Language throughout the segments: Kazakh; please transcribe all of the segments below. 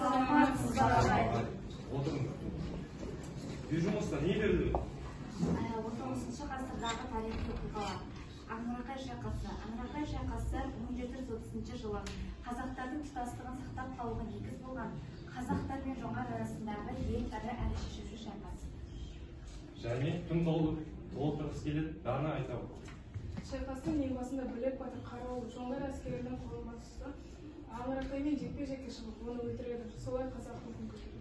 Саламатсыздар агай. Отырыңдар. Bir жұмыста не берді? 19 ғасырдағы тарихи оқиғалар. Аңырақай шайқасы 1730 жылы қазақтардың тұтастығын сақтап қалуға негіз болған қазақтар мен жоңғар арасындағы ең ірі әрі шешуші шайқас. Және кім толықтырғысы келеді, дана айта ғой. Шайқастың ең басында Білек батыр қарауыл жоңғар әскерінің қолына түсті. Аңырақаймен жекпе-жекке шығып, оны өлтіреді. Солай қазақтың күн көтерді.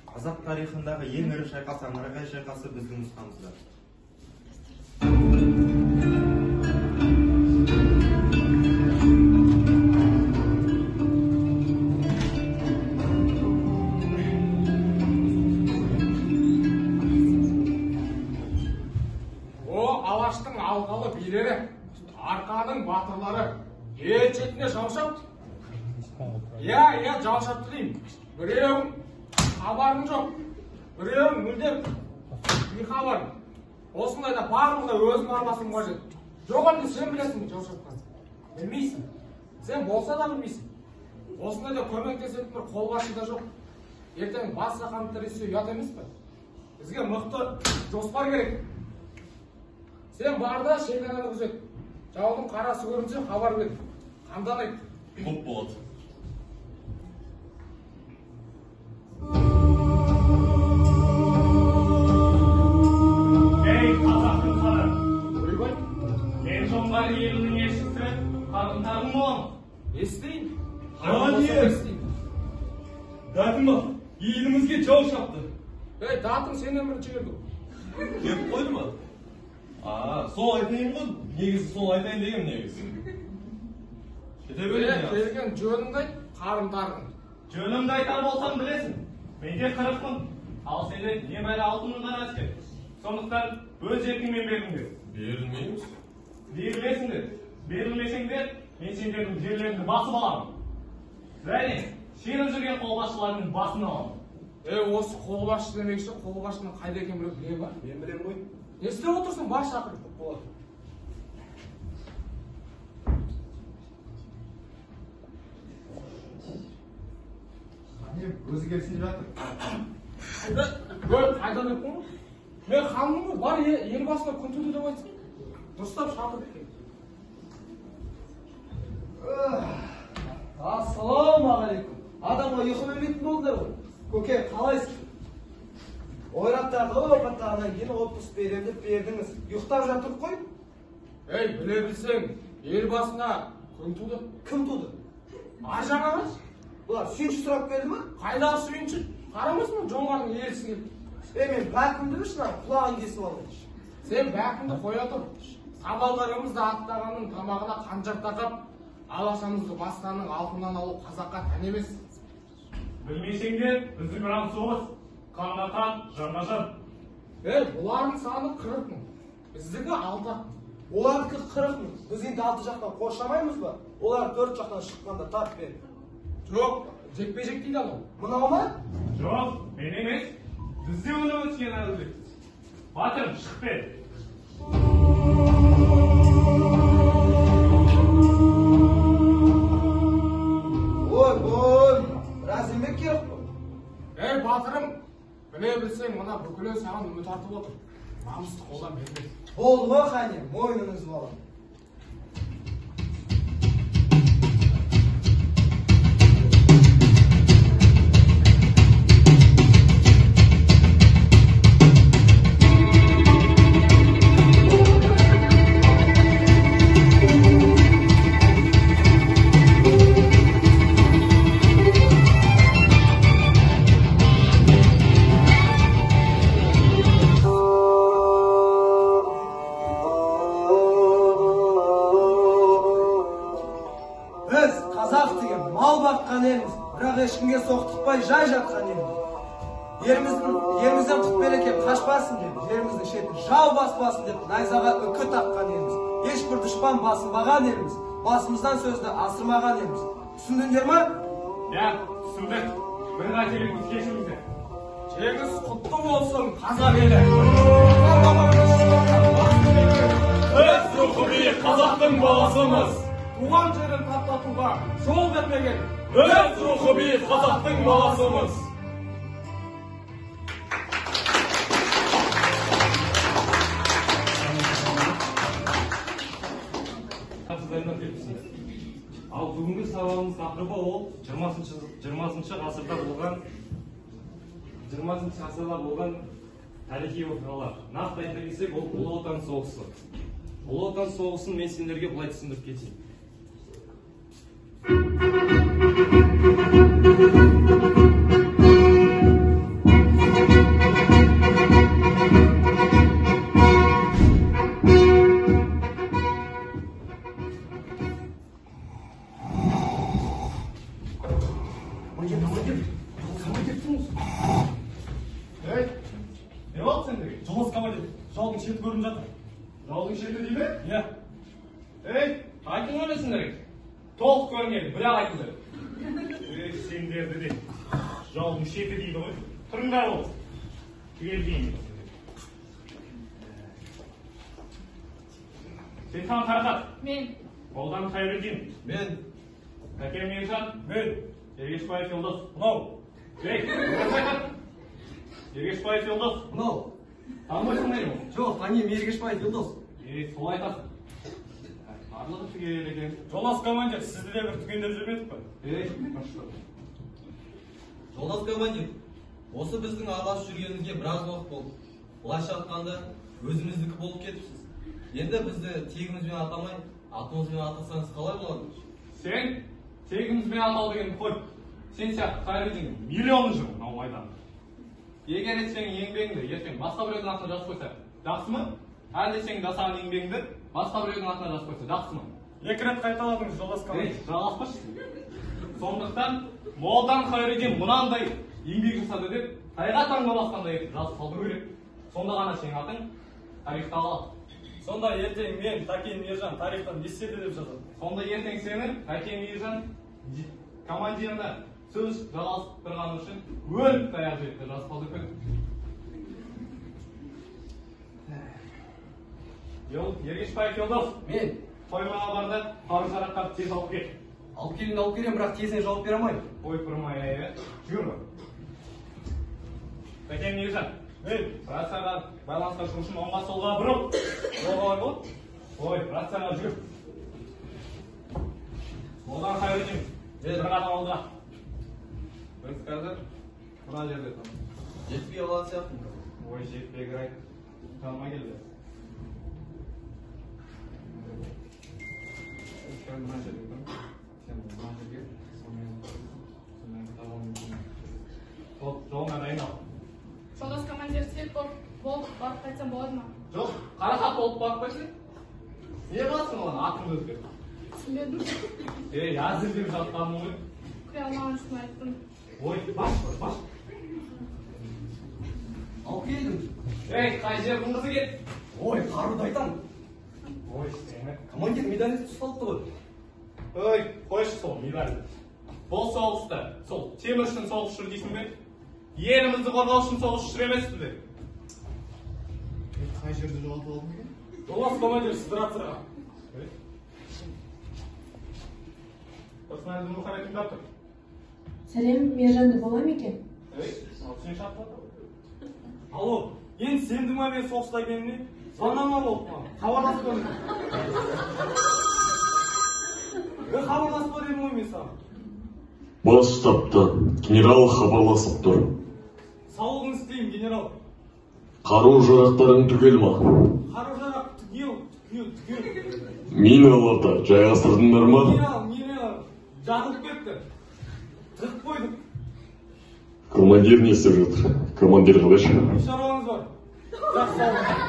Қазақ тарихындағы ең ірі шайқас Аңырақай шайқасы біздің нұсқамызда. Алаштың алғалы билері, арқаның батырлары ел шетіне жау шапты. Жау шапты деймін. Біреуің хабарың жоқ, біреуің мүлдем бейхабар. Осындайда барлығына өзім араласым қажет. Жоқ әлде сен білесің жау шапқанын? Білмейсің. Сен болса да білмейсің. Осындайда көмектесетін бір қолбасшы да жоқ. Ертең бас сақанды тіресе ұят емес пе? Бізге мықты жоспар керек. Сен барда шекараны күзет. Жаудың қарасы көрінсе хабар бер. Қамдан айт. Құп болады. Ей қазақтың ханы! Ойбай, Мен жоңғар елінің елшісі Қарғынтарың болам. естейін. Естейін. Датым ба, елімізге жау шапты. Датың сенен бірінші келді. Кеп қойды ма? Сол айтайын ғой, негізі сол айтайын деген негізі. Кете берейін. Келген жөніңді айт, қарымтардың. Жөнімді айтар болсам білесің. Менде 40 мың, ал сенде небәрі 6 мыңнан әскер. Сондықтан өз еркіңмен беріңдер. Берілмейміз. Берілесіңдер. Берілмесеңдер, мен сендердің жерлеріңді басып аламын. Және шеріп жүрген қолбасшылардың басын аламын. Осы қолбасшы демекші, қолбасшының қайда екен біреу біле ма? Мен білем ғой. Не істеп отырсың? Бас шақырып болады. Өзі келсін жатыр. Қайда деп қойма? Мен ханмын ғой, бар ел басына күн туды деп айтсын. Дұрыстап шақырып кел. Ассалаумағалейкум. Адамға ұйқы бөлмейтін болдыңдар ғой. Көке, қалайсың? Ойраттарды опаттағаннан кейін отпуск берем деп бердіңіз. Ұйықтап жатыр қой. Біле білсең, ел басына күн туды. Кім туды? Ажаң ағаш. Бұлар сүйінші сұрап келді ма? Қайдағы сүйінші? Қарамасың жоңғардың елсі келді. Мен бәкімді шынар құлағын кесіп алдым. Сен бәкімді қоя тұр. Сабалдарымызды аттағанның тамағына қанжар тақап, алашамызды басқаның алтыннан алу қазаққа тән емес. Білмесеңдер, біздің ұран соғыс. Қанға қан, жанға жан. Бұлардың саны 40 мың. Біздікі 6. Олардікі 40 мың. Біз енді 6 жақтан қоршамаймыз ба? Олар 4 жақтан шыққанда тап бер. Жоқ, жекпе-жек дейді анау. Мынау ма? Жоқ, мен емес. Бізде оны өткен әлбет. Батырым, шық бер. Ой, біраз емек керек қой. Батырым, біле білсең, мына бүкілі саған үміт артып отыр. Намысты қолдан бермес. Болды ма, қане, мойныңыз балам. Ешкімге соқтықпай жай жатқан елміз. Елімізден құт-береке қашпасын деп, жеріміздің шетін жау баспасын деп, найзаға үкі таққан елміз. Ешбір дұшпан басынбаған елміз. Басымыздан сөзді асырмаған елміз. Түсіндіңдер ма? Түсіндік. Бір қателігіміз кешіріңіздер. Жеңіс құтты болсын, қазақ елі. Біз рухы биік қазақтың баласымыз. туған жерін таптатуға жол бермеген Өз рухы биік қазақтың баласымыз. Ал бүгінгі сауалымыз тақырыбы ол 20 ғасырда болған тарихи оқиғалар. Нақты айта келсек, ол Ұлы Отан соғысы. Ұлы Отан соғысын мен сендерге былай түсіндіріп кетейін. Не болды сендерге? Жолдас командир, жаудың шеті көрініп жатыр. Жаудың шеті дейді ме? Иә. Айтың өне сендерге. Толық көрінеді, бірақ айтыңдар. Сендерді де жаудың шеті дейді ғой. Тұрыңдар ол. Түгел дейін. Сенхан Қарақат. Мен. Болдан Хайридин. Мен. Әкем Ержан. Мен. Ергешбаев Елдос. Мынау. Ергешбаев Елдос. Мынау. Танымайсың ба еді? Жоқ, танимын, Ергешбаев Елдос. Солай айтасың. Барлығы түгел екен. Жолдас командир, сізді де бір түгендеп жүрмедік па? Жолдас командир, осы біздің араласып жүргенімізге біраз уақыт болды. Былайша айтқанда, өзіміздікі болып кетіпсіз. Енді бізді тегімізбен атамай, атымызбен атасаңыз қалай болады? Сен тегімізбен атау дегенді қой. Сен сияқты Хайридин миллион жүр мынау айдан. Егер сенің еңбегіңді ертең басқа біреудің атына жазып қойса, жақсы ма? Әлде сенің жасаған еңбегіңді басқа біреудің атына жазып қойса, жақсы ма? Екі рет қайталадыңыз, жолдас командир. Жаласпашы. Сондықтан Молдан Хайридин мынандай еңбек жасады деп, тайға таңба басқандай етіп жазып қалдыру керек. Сонда ғана сенің атың тарихта қалады. Сонда ертең мен, Тәкен Ержан тарихтан естеді деп жазады. Сонда ертең сені Тәкен Ержан командирына сөз жалғасып тұрғаны үшін өліп таяқ жетті жазып қалдыру керек. Ергешбаев Елдос. Мен. Қоймаға барды, қару-жарақтарды тез алып кет. Алып келем, бірақ тезіне жауап бере алмаймын. Ой, тұрмай, жүр. Тәкен Ержан. Мен. Рацияға байланысқа шығу үшін оңға солға бұрыл. Оғай бол. Ой, рацияға жүр. Молдан Хайридин. Бір қатам алдыға. Біз қазір мына жерде тұрмыз. Жетпей алатын сияқтымын. Ой, жетпей кірай. Таныма келді. Сен мына жерде тұрмыз. Сен мына жерге. Сонымен табалым. Жолыңа дайындал. Жолдас командир, свет болып барып қайтсам болады ма? Жоқ, Қарақат болып барып қойсын. Не қыласың оған атыңды өзгеріп? Түсінбедім. Әзір деп жатқаным ғой. Күре алмаған үшін айттым. Ой, баш. Алып келдім. Қай жердің қызы кет? Ой, қаруды айтам. Ой, сені. Командир медалист ұсталыпты ғой. Ой, қойшы сол медальді. Бұл соғыста, сол темір үшін соғыс жүр дейсің бе? Елімізді қорғау үшін соғыс жүр емес бе? Қай жерде жоғалтып алдың екен? Жолдас командир, сіз рацияға. Осынайды Мұхаммед тыңдап тұр. Сәлем, Мержанды бола ма екен? Сен шартлады. Алло, енді сендің ма мен соғыста екеніне? Звондама болды ма? Хабарласып көрдім. Хабарласып қой дедім ғой мен саған. Бас штабта генерал хабарласып тұр. Саулығыңыз тілеймін, генерал. Қару-жарақтарың түгел ма? Қару-жарақ түгел. Миналарды жайғастырдыңдар ма? Миналар жағылып кетті. Тығып қойдық. Командир не істеп жатыр? Командир қалайша? Не шаруаңыз бар? Жақсы, сау болыңыз.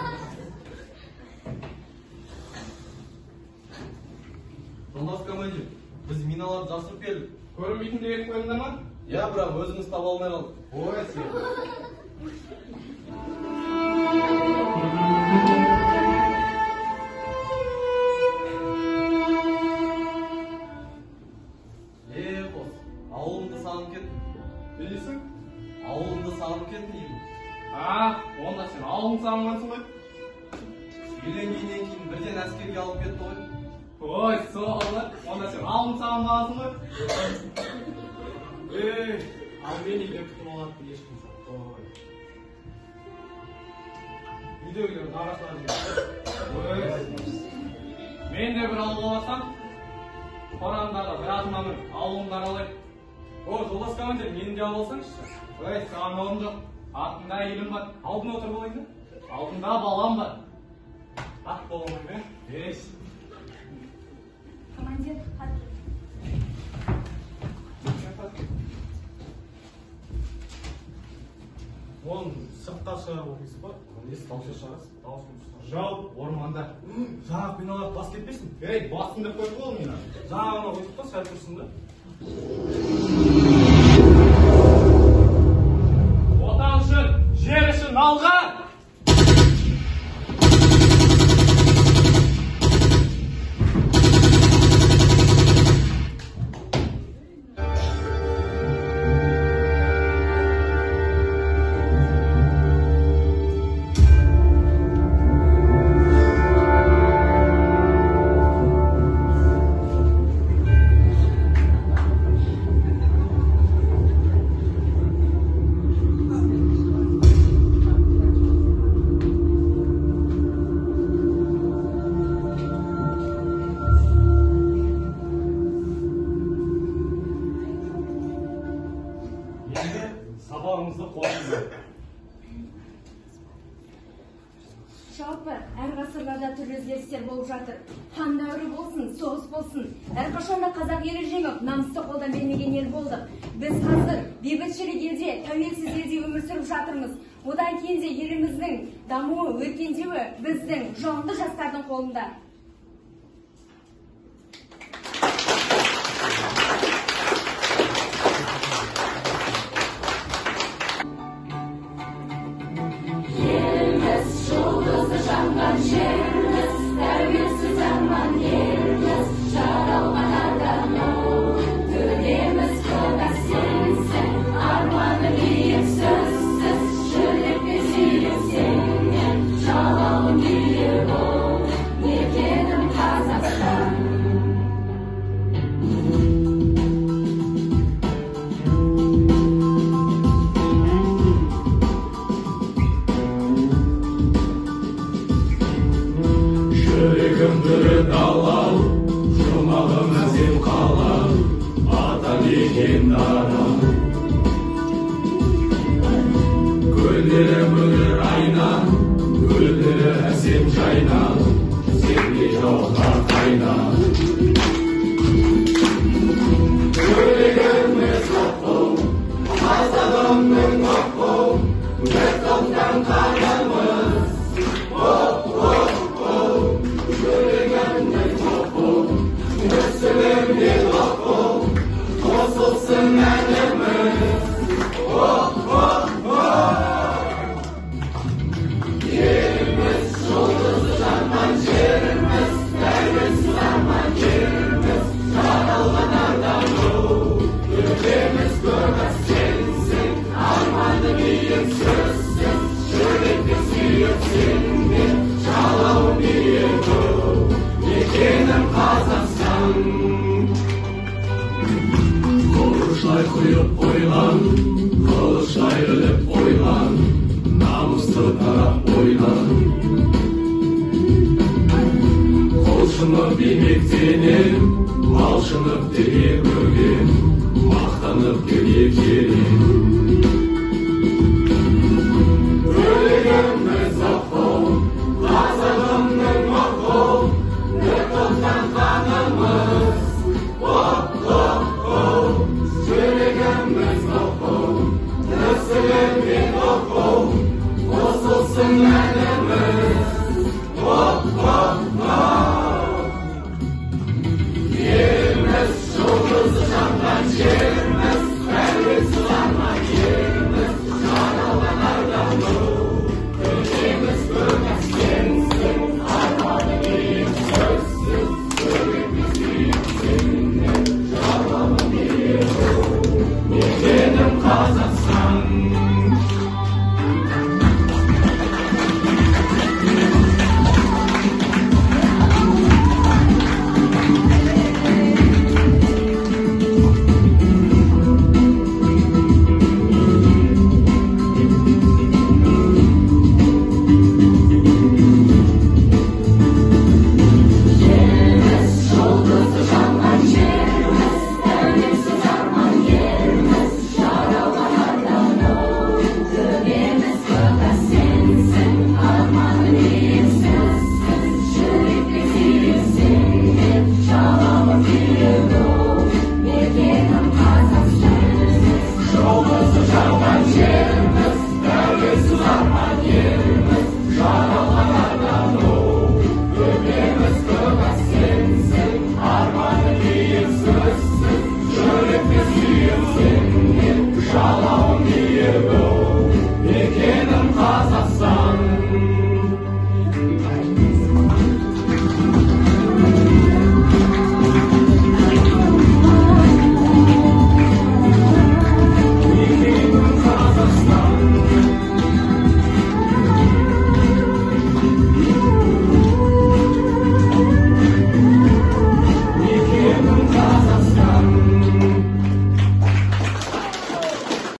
Жолдас командир, біз миналарды жасырып келдік. Көрінбейтін деп етіп қойдыңдар ма? Иә, бірақ өзіміз таба алмай қалдық. Ой, сен. Қос, ауылымды сағынып кеттім. Білесің? Ауылымды сағынып кеттім деймін. Онда сен ауылың сағынғансың ғой? Үйленгеннен кейін бірден әскерге алып кетті ғой. Ой, соғылы. Онда сен алдын саған қаласың ғой? Ал мен үйде күтіп алады ешкім жоқ. Ой. Үйдегілердің арасынан Мен де бір ауылға барсам, қорамдағы бір атыма бір ауылымды аралайды. жолдас командир, мені де алып алсаңызшы. Саған орын жоқ. Артында әйелім бар. Алдына отырып алайын да? Алдында балам бар. Ат боламын мен. Командир, хат. Оны сыртқа шығарып оқисыз ба? Несі дауыс шығарасыз? Дауысын Жау, орманда. Жаңа қиналып бас кетпесін? Басын деп қойды ғой мені. Жаңағына қойдық па, сәл тұрсын да. Отан үшін, жер үшін алға! Сабағымызды қорытындылайық. Жалпы, әр ғасырларда түрлі өзгерістер болып жатыр. Хан дәуірі болсын, соғыс болсын. Әрқашанда қазақ елі жеңіп, намысты қолдан бермеген ел болдық. Біз қазір бейбітшілік елде, тәуелсіз елде өмір сүріп жатырмыз. Одан кейін де еліміздің дамуы, өркендеуі біздің жалынды жастардың қолында. Малшынып демектенен, малшынып деген көрген